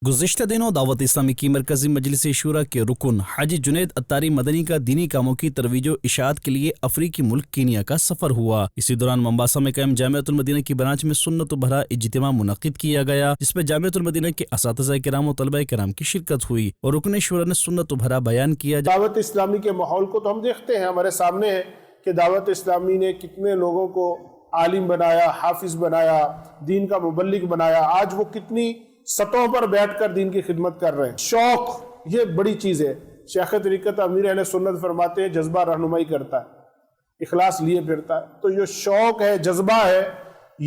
گزشتہ دنوں دعوت اسلامی کی مرکزی مجلس شورا کے رکن حاجی جنید اتاری مدنی کا دینی کاموں کی ترویج و اشاعت کے لیے افریقی ملک کینیا کا سفر ہوا۔ اسی دوران ممباسا میں قائم جامعۃ المدینہ کی برانچ میں سنت و بھرا اجتماع منعقد کیا گیا، جس میں جامعۃ المدینہ کے اساتذہ کرام و طلبہ کرام کی شرکت ہوئی اور رکن شورا نے سنت و بھرا بیان کیا۔ دعوت اسلامی کے ماحول کو تو ہم دیکھتے ہیں، ہمارے سامنے ہے کہ دعوت اسلامی نے کتنے لوگوں کو عالم بنایا، حافظ بنایا، دین کا مبلغ بنایا۔ آج وہ کتنی سطحوں پر بیٹھ کر دین کی خدمت کر رہے ہیں۔ شوق یہ بڑی چیز ہے۔ شیخ طریقت امیر اہل سنت فرماتے ہیں جذبہ رہنمائی کرتا ہے، اخلاص لیے پھرتا ہے۔ تو یہ شوق ہے، جذبہ ہے،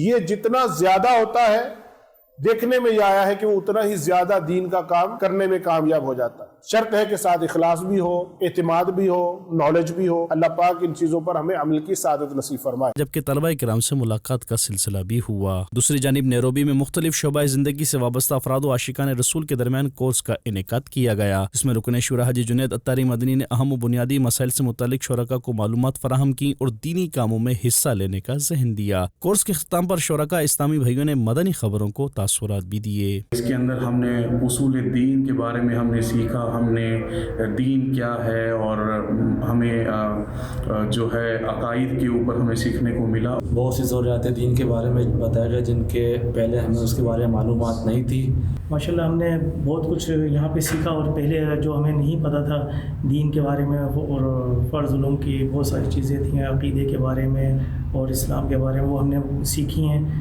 یہ جتنا زیادہ ہوتا ہے، دیکھنے میں یہ آیا ہے کہ وہ اتنا ہی زیادہ دین کا کام کرنے میں کامیاب ہو جاتا ہے۔ شرط ہے کہ ساتھ اخلاص بھی ہو، اعتماد بھی ہو، نالج بھی ہو۔ اللہ پاک ان چیزوں پر ہمیں عمل کی سعادت نصیب فرمائے۔ جبکہ طلبہ کرام سے ملاقات کا سلسلہ بھی ہوا۔ دوسری جانب نیروبی میں مختلف شعبہ زندگی سے وابستہ افراد و عاشقان رسول کے درمیان کورس کا انعقاد کیا گیا، جس میں رکن شورا حاجی جنید اتاری مدنی نے اہم و بنیادی مسائل سے متعلق شرکاء کو معلومات فراہم کی اور دینی کاموں میں حصہ لینے کا ذہن دیا۔ کورس کے اختتام پر شرکاء اسلامی بھائیوں نے مدنی خبروں کو تاثرات بھی دیے۔ اس کے اندر ہم نے اصول دین کے بارے میں ہم نے سیکھا، ہم نے دین کیا ہے اور ہمیں جو ہے عقائد کے اوپر ہمیں سیکھنے کو ملا۔ بہت سی ضروریات دین کے بارے میں بتایا گیا جن کے پہلے ہمیں اس کے بارے میں معلومات نہیں تھی۔ ماشاءاللہ ہم نے بہت کچھ یہاں پہ سیکھا، اور پہلے جو ہمیں نہیں پتہ تھا دین کے بارے میں اور فرض علوم کی بہت ساری چیزیں تھیں عقیدے کے بارے میں اور اسلام کے بارے میں، وہ ہم نے سیکھی ہیں۔